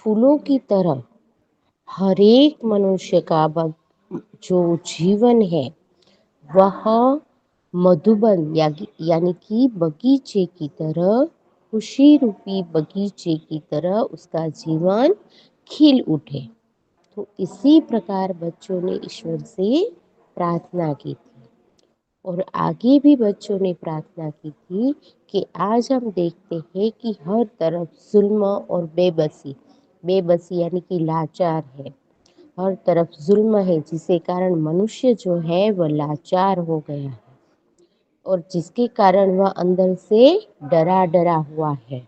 फूलों की तरह हर एक मनुष्य का जो जीवन है वह मधुबन यानी कि बगीचे की तरह, खुशी रूपी बगीचे की तरह उसका जीवन खिल उठे। तो इसी प्रकार बच्चों ने ईश्वर से प्रार्थना की थी और आगे भी बच्चों ने प्रार्थना की थी कि आज हम देखते हैं कि हर तरफ जुल्म और बेबसी, बेबसी यानी कि लाचार है, हर तरफ जुल्म है, जिसके कारण मनुष्य जो है वह लाचार हो गया है और जिसके कारण वह अंदर से डरा डरा हुआ है।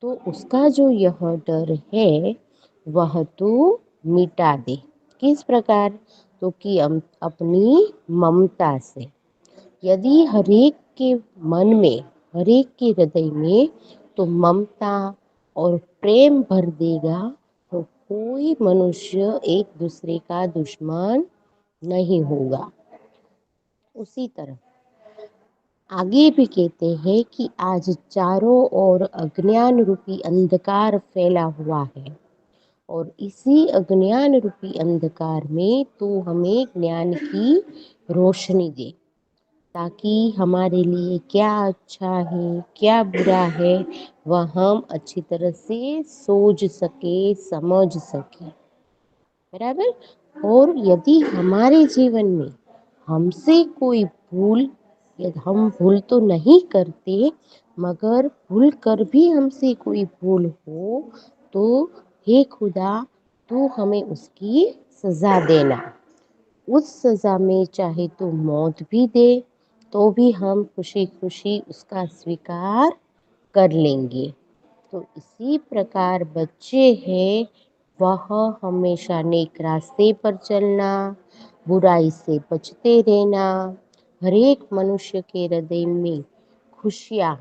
तो उसका जो यह डर है वह तो मिटा दे। किस प्रकार? तो कि अपनी ममता से। यदि हरेक के मन में, हरेक के हृदय में तो ममता और प्रेम भर देगा तो कोई मनुष्य एक दूसरे का दुश्मन नहीं होगा। उसी तरह आगे भी कहते हैं कि आज चारों ओर अज्ञान रूपी अंधकार फैला हुआ है और इसी अज्ञान रूपी अंधकार में तू हमें ज्ञान की रोशनी दे, ताकि हमारे लिए क्या अच्छा है क्या बुरा है वह हम अच्छी तरह से सोच सके, समझ सके। बराबर। और यदि हमारे जीवन में हमसे कोई भूल, यदि हम भूल तो नहीं करते मगर भूल कर भी हमसे कोई भूल हो तो हे खुदा तू हमें उसकी सज़ा देना। उस सज़ा में चाहे तो मौत भी दे तो भी हम खुशी खुशी उसका स्वीकार कर लेंगे। तो इसी प्रकार बच्चे हैं वह हमेशा नेक रास्ते पर चलना, बुराई से बचते रहना, हर एक मनुष्य के हृदय में खुशियाँ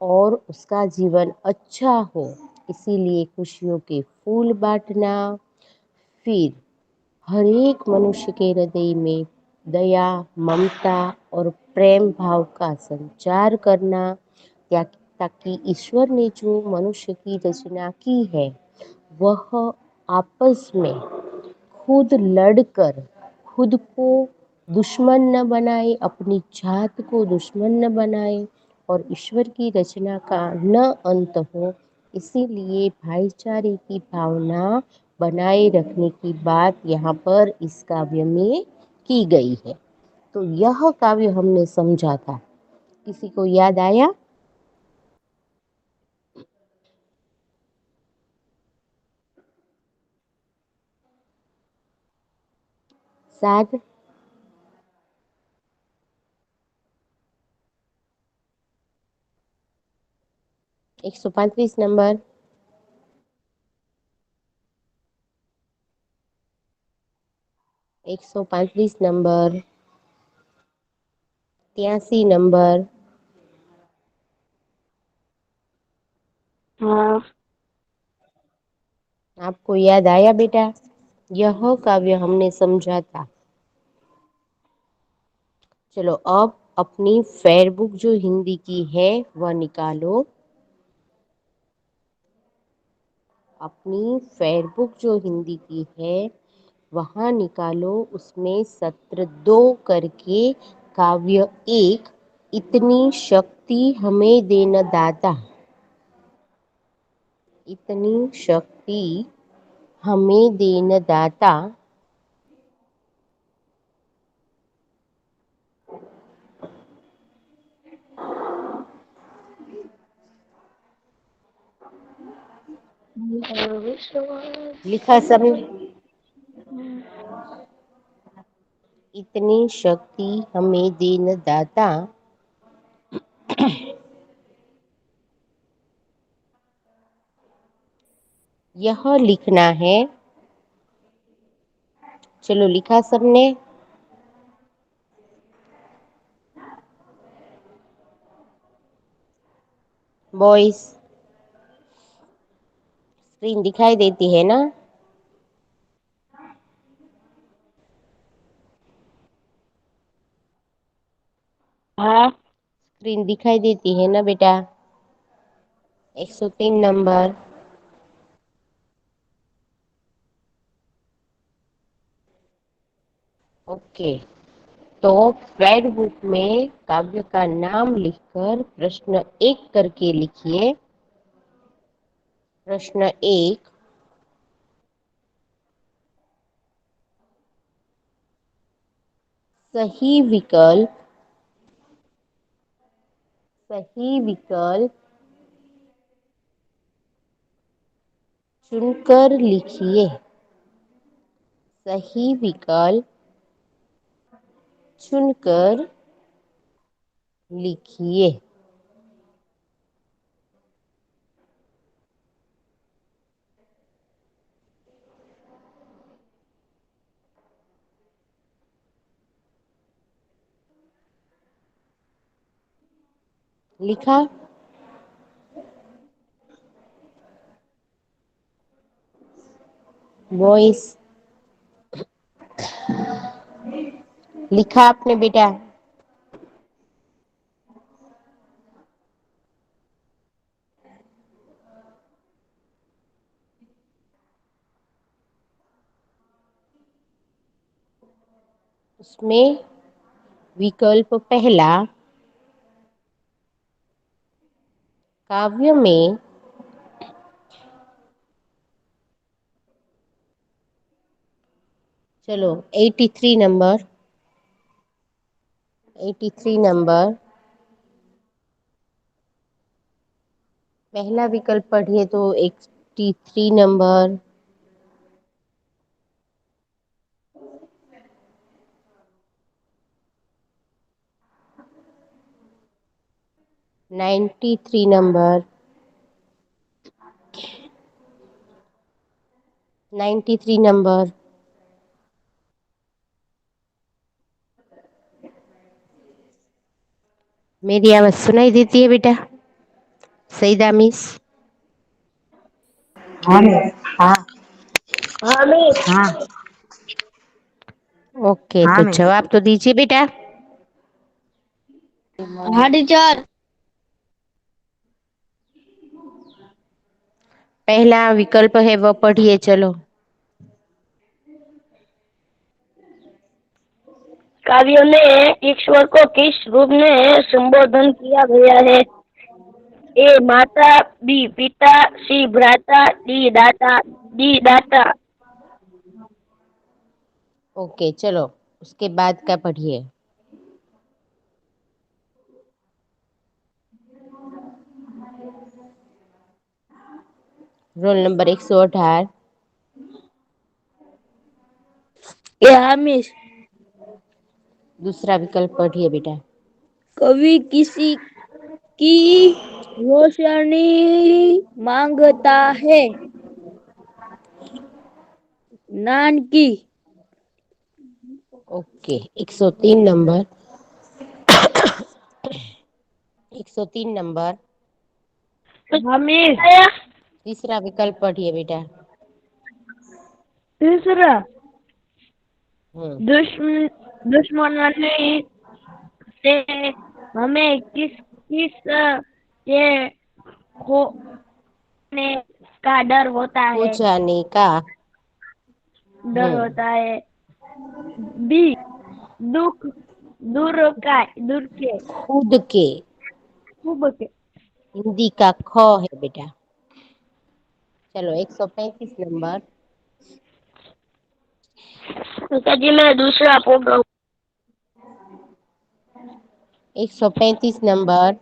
और उसका जीवन अच्छा हो इसीलिए खुशियों के फूल बांटना। फिर हर एक मनुष्य के हृदय में दया, ममता और प्रेम भाव का संचार करना, ताकि ईश्वर ने जो मनुष्य की रचना की है वह आपस में खुद लड़कर खुद को दुश्मन न बनाए, अपनी जात को दुश्मन न बनाए और ईश्वर की रचना का न अंत हो। इसीलिए भाईचारे की भावना बनाए रखने की बात यहाँ पर इस काव्य में की गई है। तो यह काव्य हमने समझा था। किसी को याद आया? साध 135 नंबर। 135 नंबर। 83 नंबर। हाँ। आपको याद आया बेटा? यह काव्य हमने समझा था। चलो अब अपनी फेयरबुक जो हिंदी की है वह निकालो। अपनी फेयरबुक जो हिंदी की है वहाँ निकालो, उसमें सत्र 2 करके काव्य 1 इतनी शक्ति हमें देना दाता, इतनी शक्ति हमें देना दाता, लिखा सबने? इतनी शक्ति हमें देना दाता, यह लिखना है। चलो लिखा सबने? बॉयज स्क्रीन दिखाई देती है ना? हाँ। स्क्रीन दिखाई देती है ना बेटा? 103 नंबर। ओके, तो फेड बुक में काव्य का नाम लिखकर प्रश्न 1 करके लिखिए। प्रश्न 1, सही विकल्प चुनकर लिखिए। सही विकल्प चुनकर लिखिए। लिखा? वॉइस लिखा आपने बेटा? उसमें विकल्प पहला, काव्य में चलो 83 नंबर, 83 नंबर पहला विकल्प पढ़िए तो 83 number, ninety three number, 93 number. मेरी आवाज सुनाई देती है बेटा? सईदा मिस? हाँ मिस। हाँ। हाँ मिस। हाँ। ओके, हाँ तो मिस। जवाब तो दीजिए बेटा। हाँ टीचर। पहला विकल्प है वह पढ़िए चलो। काव्य में ईश्वर को किस रूप में संबोधन किया गया है? ए माता, बी पिता, सी भ्राता, डी दाता। ओके चलो, उसके बाद क्या पढ़िए? Roll number 118। हाँ मिस। दूसरा विकल्प पढ़िए बेटा। कवि किसी की रोशनी मांगता है, नान की। ओके, 103 नंबर, 103 नंबर हाँ मिस। तीसरा विकल्प पढ़िए बेटा। तीसरा, हम्म दुश्मनों से हमें किस किस के खोने का हो जाने का। डर हम्म होता है। बी दुख, दूर के खुद के। खूब के। हिंदी का ख है बेटा। चलो 135 नंबर, पिताजी मैं दूसरा प्रोग्राम। 135 नंबर,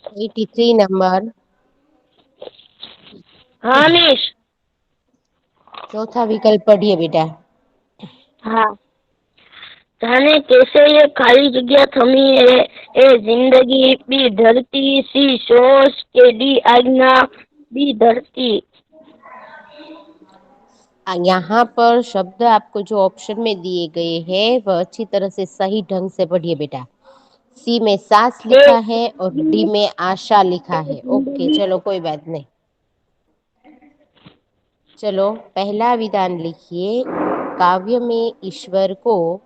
83 नंबर हाँ मिस। चौथा विकल्प पढ़िए बेटा। हाँ। जाने कैसे ये खाली जगह थमी है, ए जिंदगी, बी धरती, सी सोच के डी आज्ञा, बी धरती। यहाँ पर शब्द आपको जो ऑप्शन में दिए गए हैं वह अच्छी तरह से सही ढंग से पढ़िए बेटा। सी में सांस ए लिखा है और डी बी में आशा लिखा है। ओके जिंदगी। चलो कोई बात नहीं। चलो पहला विधान लिखिए। काव्य में ईश्वर को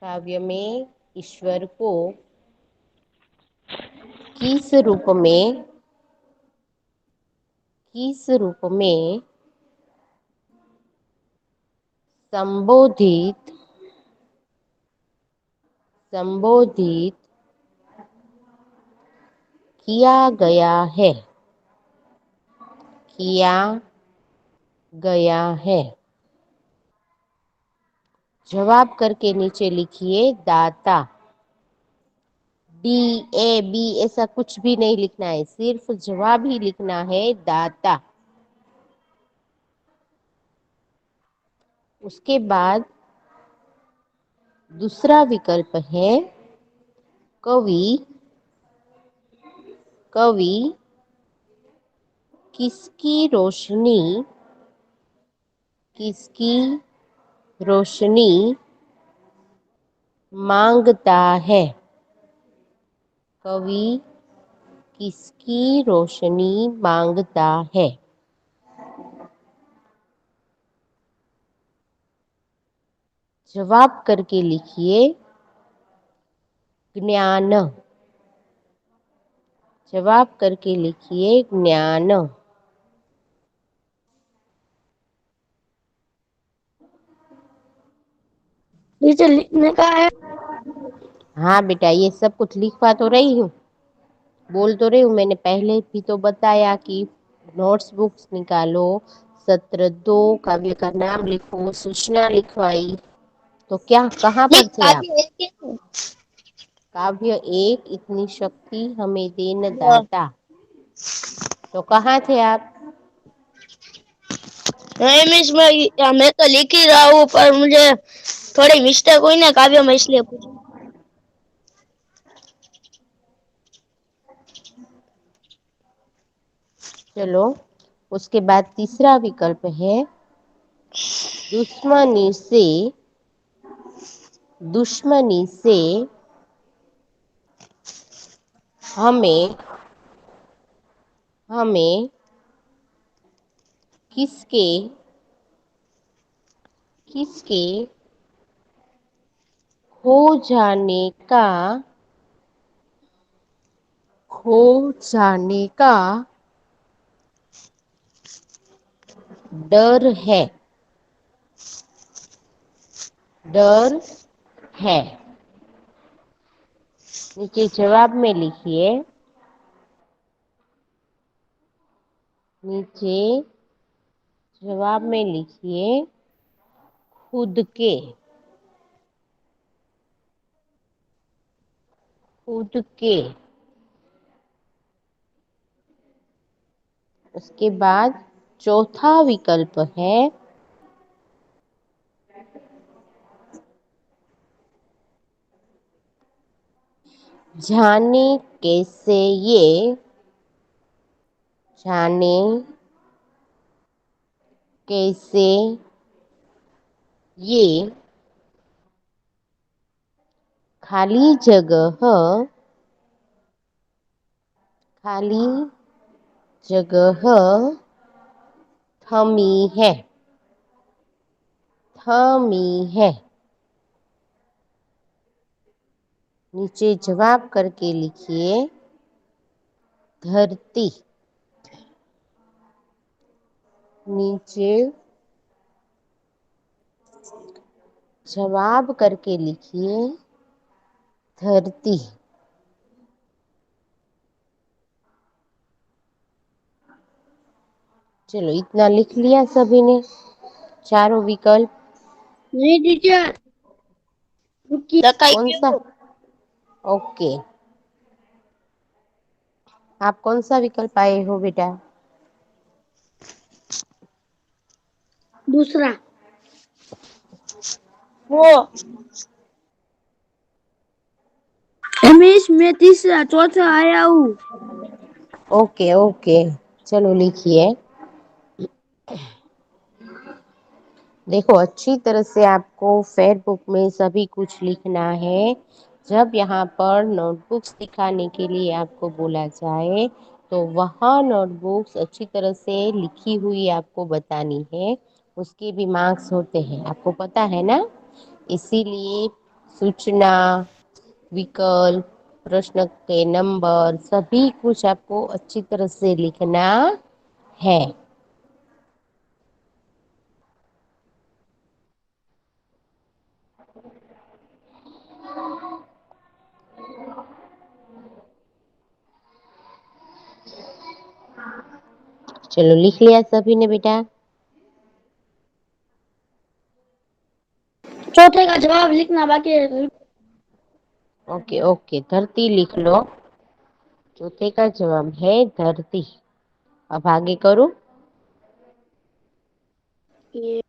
काव्य में ईश्वर को किस रूप में संबोधित संबोधित किया गया है, किया गया है। जवाब करके नीचे लिखिए दाता। डी ए बी ऐसा कुछ भी नहीं लिखना है, सिर्फ जवाब ही लिखना है दाता। उसके बाद दूसरा विकल्प है कवि। कवि किसकी रोशनी, किसकी रोशनी मांगता है। कवि किसकी रोशनी मांगता है। जवाब करके लिखिए ज्ञान। जवाब करके लिखिए ज्ञान। नीचे लिखने का है। हाँ बेटा, ये सब कुछ लिखवा तो रही हूँ, बोल तो रही हूँ। मैंने पहले भी तो बताया कि नोट्स बुक्स निकालो, सत्र 2 काव्य का नाम लिखो, सूचना लिखवाई। तो क्या कहाँ नहीं, पर थे आप? काव्य एक है। काव्य 1 इतनी शक्ति हमें देन दाता। तो कहाँ थे आप? नहीं मिस, मैं तो लिख ही रहा हूँ, पर मुझे थोड़ी मिस्टेक हुई ना काव्य में, इसलिए पूछा। चलो, उसके बाद तीसरा विकल्प है दुश्मनी से, दुश्मनी से हमें, हमें किसके, किसके खो जाने का, खो जाने का डर है, डर है। नीचे जवाब में लिखिए, नीचे जवाब में लिखिए खुद के, खुद के। उसके बाद चौथा विकल्प है जाने कैसे ये, जाने कैसे ये खाली जगह, खाली जगह थमी है, थमी है। नीचे जवाब करके लिखिए धरती। नीचे जवाब करके लिखिए धरती। चलो, इतना लिख लिया सभी ने, चारों विकल्प? नहीं टीचर, कौन सा? ओके, आप कौन सा विकल्प आए हो बेटा? दूसरा वो। रमेश, मैं तीसरा चौथा आया हूँ। ओके ओके, चलो लिखिए। देखो, अच्छी तरह से आपको फेयर बुक में सभी कुछ लिखना है। जब यहाँ पर नोटबुक्स दिखाने के लिए आपको बोला जाए तो वह नोटबुक्स अच्छी तरह से लिखी हुई आपको बतानी है। उसके भी मार्क्स होते हैं, आपको पता है ना। इसीलिए सूचना, विकल्प, प्रश्न के नंबर सभी कुछ आपको अच्छी तरह से लिखना है। चलो लिख लिया सभी ने बेटा? चौथे का जवाब लिखना बाकी है। ओके ओके, धरती लिख लो। चौथे का जवाब है धरती। अब आगे करूं? ये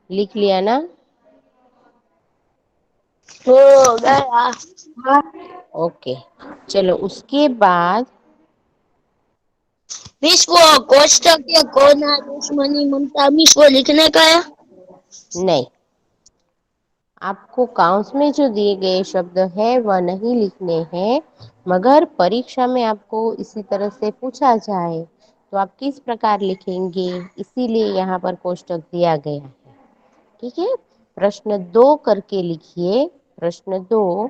लिख लिया ना? हो गया। हाँ। ओके, चलो उसके बाद विश्व कोष्टक के कोना दुश्मनी ममता विश्व लिखने का है। नहीं, आपको काउंस में जो दिए गए शब्द है वह नहीं लिखने हैं, मगर परीक्षा में आपको इसी तरह से पूछा जाए तो आप किस प्रकार लिखेंगे, इसीलिए यहाँ पर कोष्टक दिया गया है। ठीक है, प्रश्न 2 करके लिखिए। प्रश्न 2,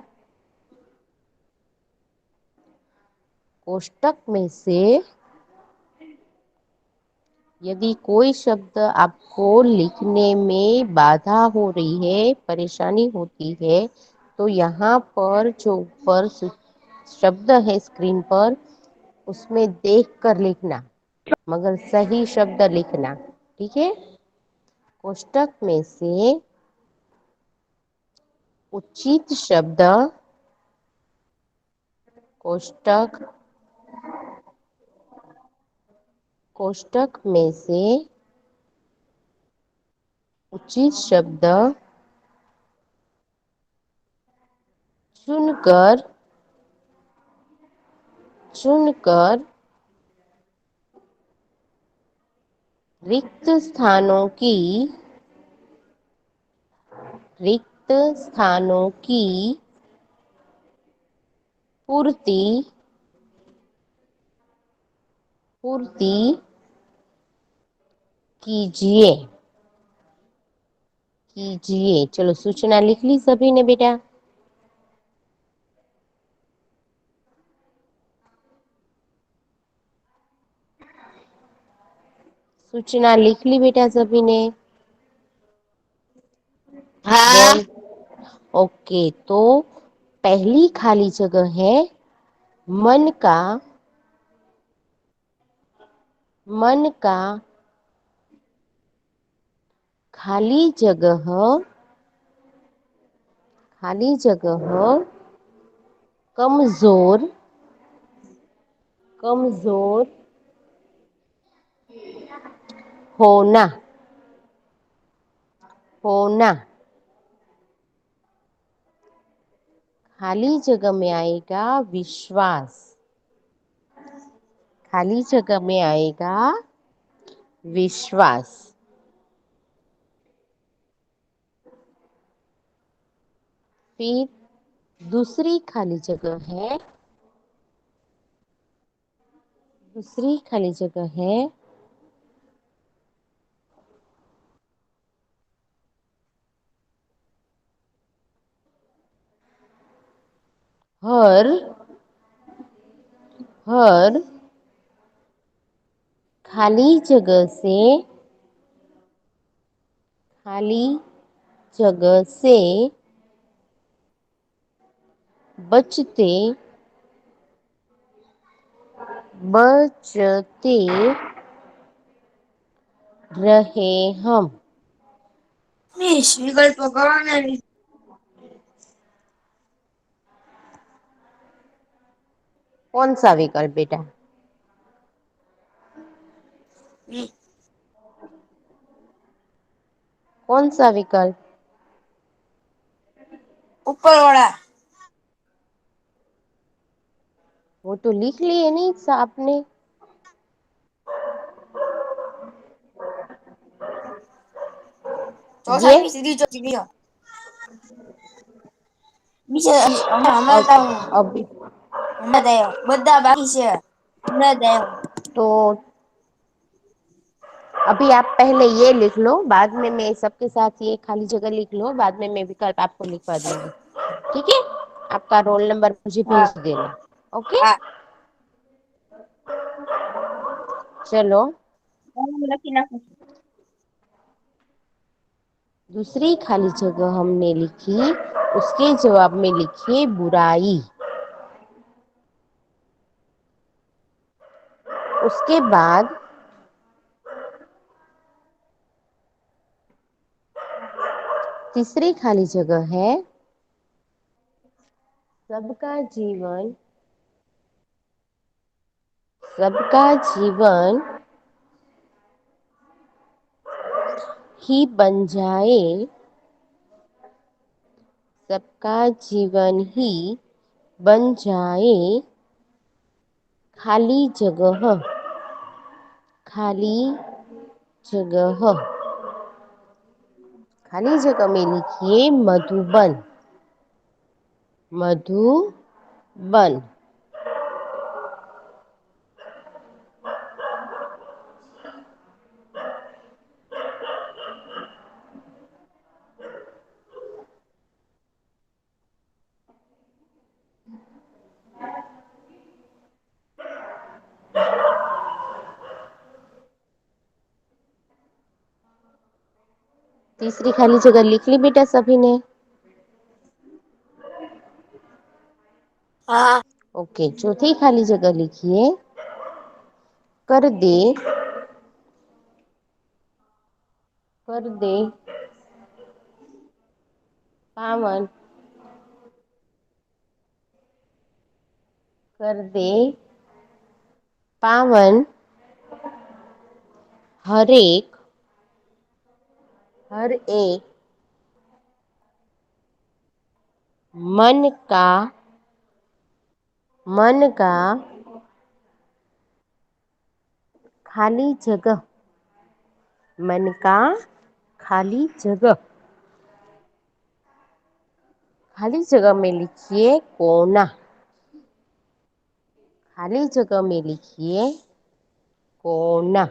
कोष्टक में से यदि कोई शब्द आपको लिखने में बाधा हो रही है, परेशानी होती है, तो यहाँ पर जो ऊपर शब्द है स्क्रीन पर, उसमें देख कर लिखना, मगर सही शब्द लिखना। ठीक है, कोष्टक में से उचित शब्द, कोष्टक कोष्टक में से उचित शब्द चुनकर चुनकर रिक्त स्थानों की रिक्त स्थानों की पूर्ति पूर्ति कीजिए कीजिए। चलो सूचना लिख ली सभी ने बेटा? सूचना लिख ली बेटा सभी ने? हाँ। बोल। ओके, तो पहली खाली जगह है मन का खाली जगह कमजोर कमजोर होना होना खाली जगह में आएगा विश्वास। खाली जगह में आएगा विश्वास। फिर दूसरी खाली जगह है हर हर खाली जगह से बचते बचते रहे हम। विकल्प कौन? कौन सा विकल्प बेटा? कौन सा विकल्प? ऊपर वाला। वो तो लिख लिए नहीं आपने? ये ચોથાની સીધી ચોથી ગયો બીજે હમણાં अब તો अब હમણાં આવ્યો બધા બાકી છે હમણાં આવ્યો तो अभी आप पहले ये लिख लो, बाद में मैं सबके साथ ये खाली जगह लिख लो, बाद में मैं विकल्प आपको लिखवा दूंगी। ठीक है, आपका रोल नंबर मुझे હા भेज देना। ओके, હા चलो હું લખી નાખું છું दूसरी खाली जगह हमने लिखी, उसके जवाब में लिखिए बुराई। उसके बाद तीसरी खाली जगह है सबका जीवन ही बन जाए, सबका जीवन ही बन जाए खाली जगह, खाली जगह, खाली जगह में लिखिए मधुबन, मधुबन। तीसरी खाली जगह लिख ली बेटा सभी ने? हाँ। ओके, चौथी खाली जगह लिखिए कर दे, कर दे पावन, कर दे पावन हर एक मन का खाली जगह, मन का खाली जगह, खाली जगह में लिखिए कोना, खाली जगह में लिखिए कोना।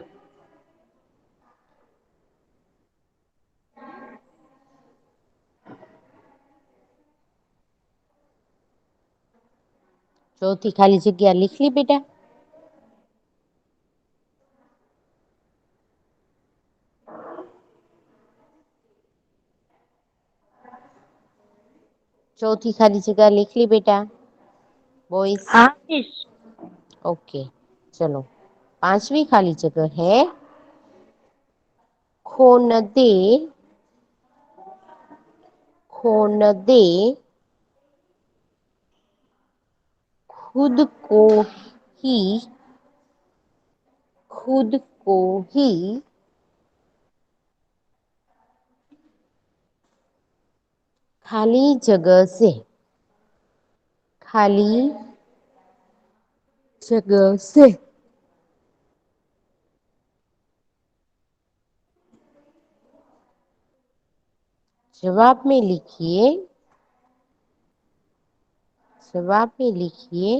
चौथी खाली जगह लिख ली बेटा? चौथी खाली जगह लिख ली बेटा बॉयज? हाँ मिस। ओके, चलो पांचवी खाली जगह है खो न दे, खो न दे खुद को ही, खुद को ही खाली जगह से, खाली जगह से। जवाब में लिखिए, जवाब में लिखिए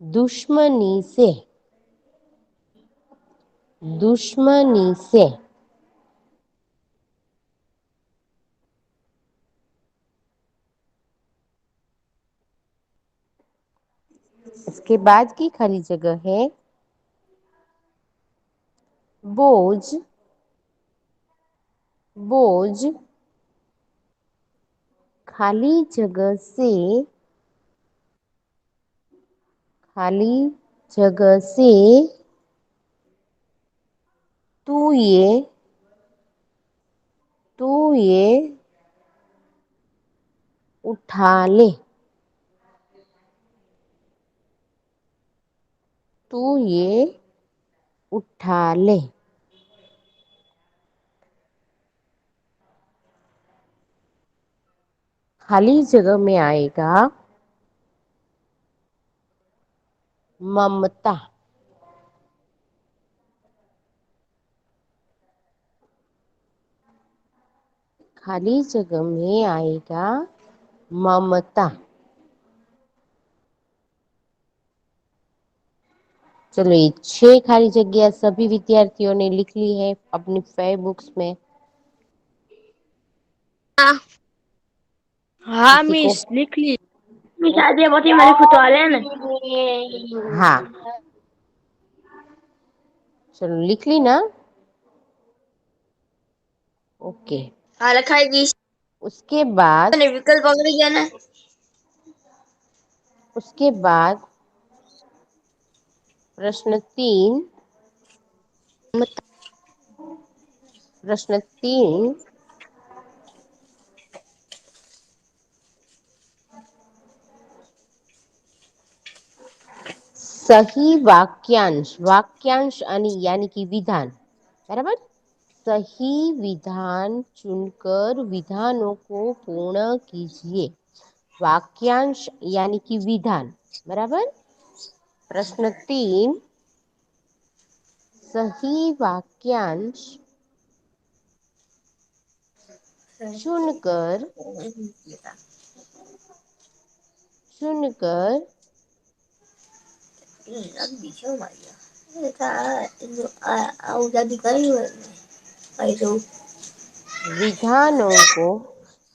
दुश्मनी से, दुश्मनी से। इसके बाद की खाली जगह है बोझ, बोझ खाली जगह से, खाली जगह से तू ये उठा ले, तू ये उठा ले। खाली जगह में आएगा ममता, खाली जगह में आएगा ममता। चलो ये 6 खाली जगह सभी विद्यार्थियों ने लिख ली है अपनी फेयर बुक्स में। हाँ किसी को मिस लिख ली मिस। आज ये बहुत ही मेरी खुद वाले हैं ना। हाँ, चलो लिख ली ना? ओके, हाँ लिखाएगी। उसके बाद विकल्प वगैरह क्या ना? उसके बाद प्रश्न 3 सही वाक्यांश यानी कि विधान बराबर सही विधान चुनकर विधानों को पूर्ण कीजिए वाक्यांश यानी कि विधान बराबर प्रश्न 3 सही वाक्यांश चुनकर विधानों को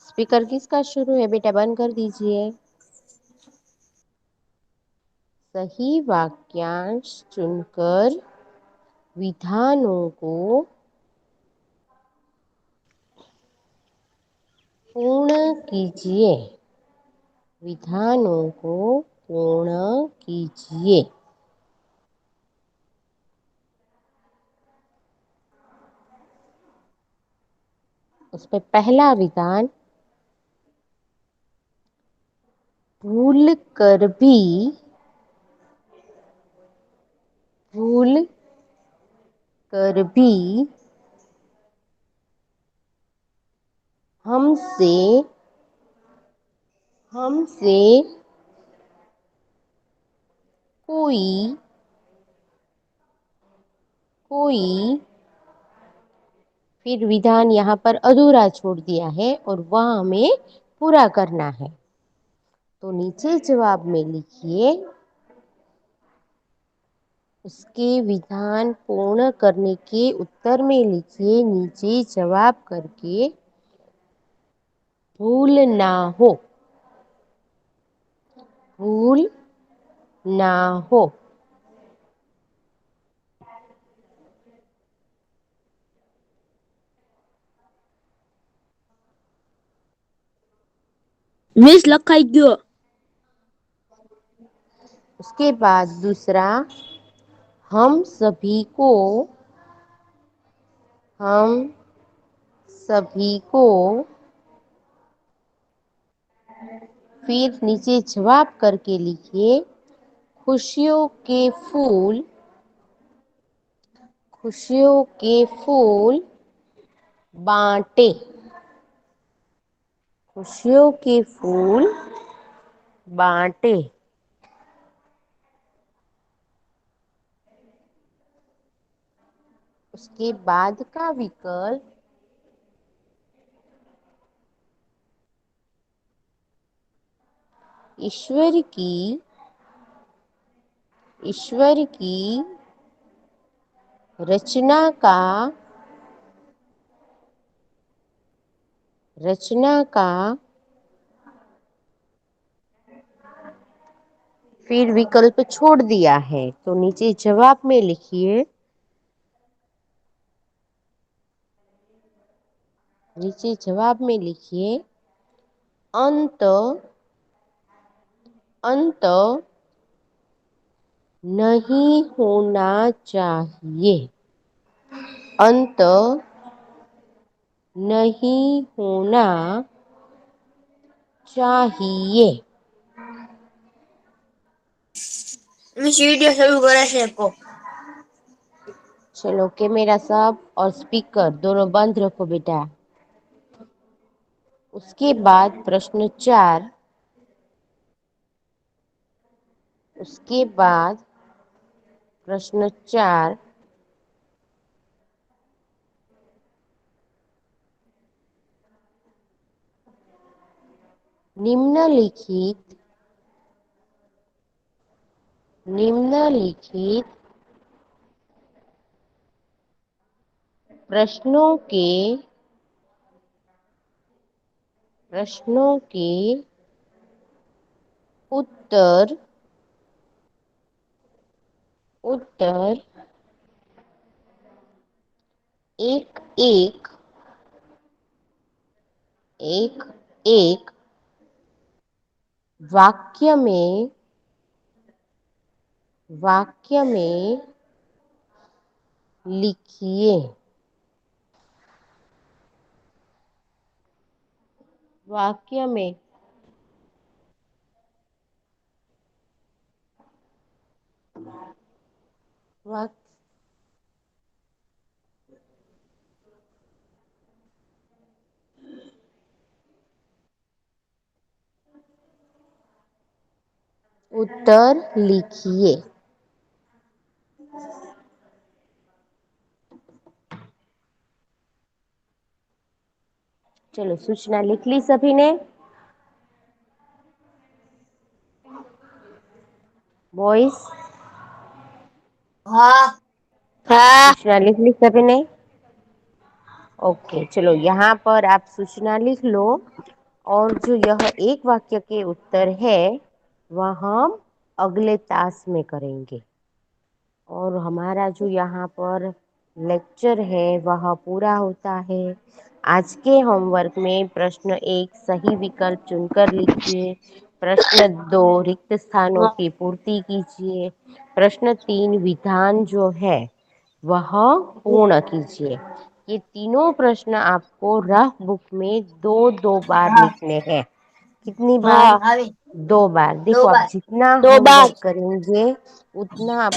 स्पीकर किसका शुरू है बेटा बंद कर दीजिए सही वाक्यांश चुनकर विधानों को पूर्ण कीजिए विधानों को पूर्ण कीजिए उस पे पहला विधान भूल कर भी हमसे कोई फिर विधान यहाँ पर अधूरा छोड़ दिया है और वह हमें पूरा करना है तो नीचे जवाब में लिखिए उसके विधान पूर्ण करने के उत्तर में लिखिए नीचे जवाब करके भूल ना हो मिस लखाई गयो उसके बाद दूसरा हम सभी को फिर नीचे जवाब करके लिखिए खुशियों के फूल बांटे खुशियों के फूल बांटे उसके बाद का विकल्प ईश्वर की रचना का फिर विकल्प छोड़ दिया है तो नीचे जवाब में लिखिए अंत नहीं होना चाहिए अंत नहीं होना चाहिए वीडियो शुरू करे से को चलो कैमरा सब और स्पीकर दोनों बंद रखो बेटा उसके बाद प्रश्न 4 निम्नलिखित प्रश्नों के उत्तर एक एक वाक्य में वाक्य में लिखिए। वाक्य में वाक्य उत्तर लिखिए। चलो सूचना लिख ली सभी ने? बॉयज हाँ। सूचना लिख ली सभी ने? ओके, चलो यहाँ पर आप सूचना लिख लो और जो यह एक वाक्य के उत्तर है वह हम अगले तास में करेंगे। और हमारा जो यहाँ पर लेक्चर है वह पूरा होता है। आज के होमवर्क में प्रश्न 1 सही विकल्प चुनकर लिखिए। प्रश्न 2 रिक्त स्थानों की पूर्ति कीजिए। प्रश्न 3 विधान जो है वह पूर्ण कीजिए। ये तीनों प्रश्न आपको रफ बुक में 2-2 बार लिखने हैं। कितनी बार? हाँ 2 बार। देखो आप जितना दो बार होमवर्क करेंगे उतना आप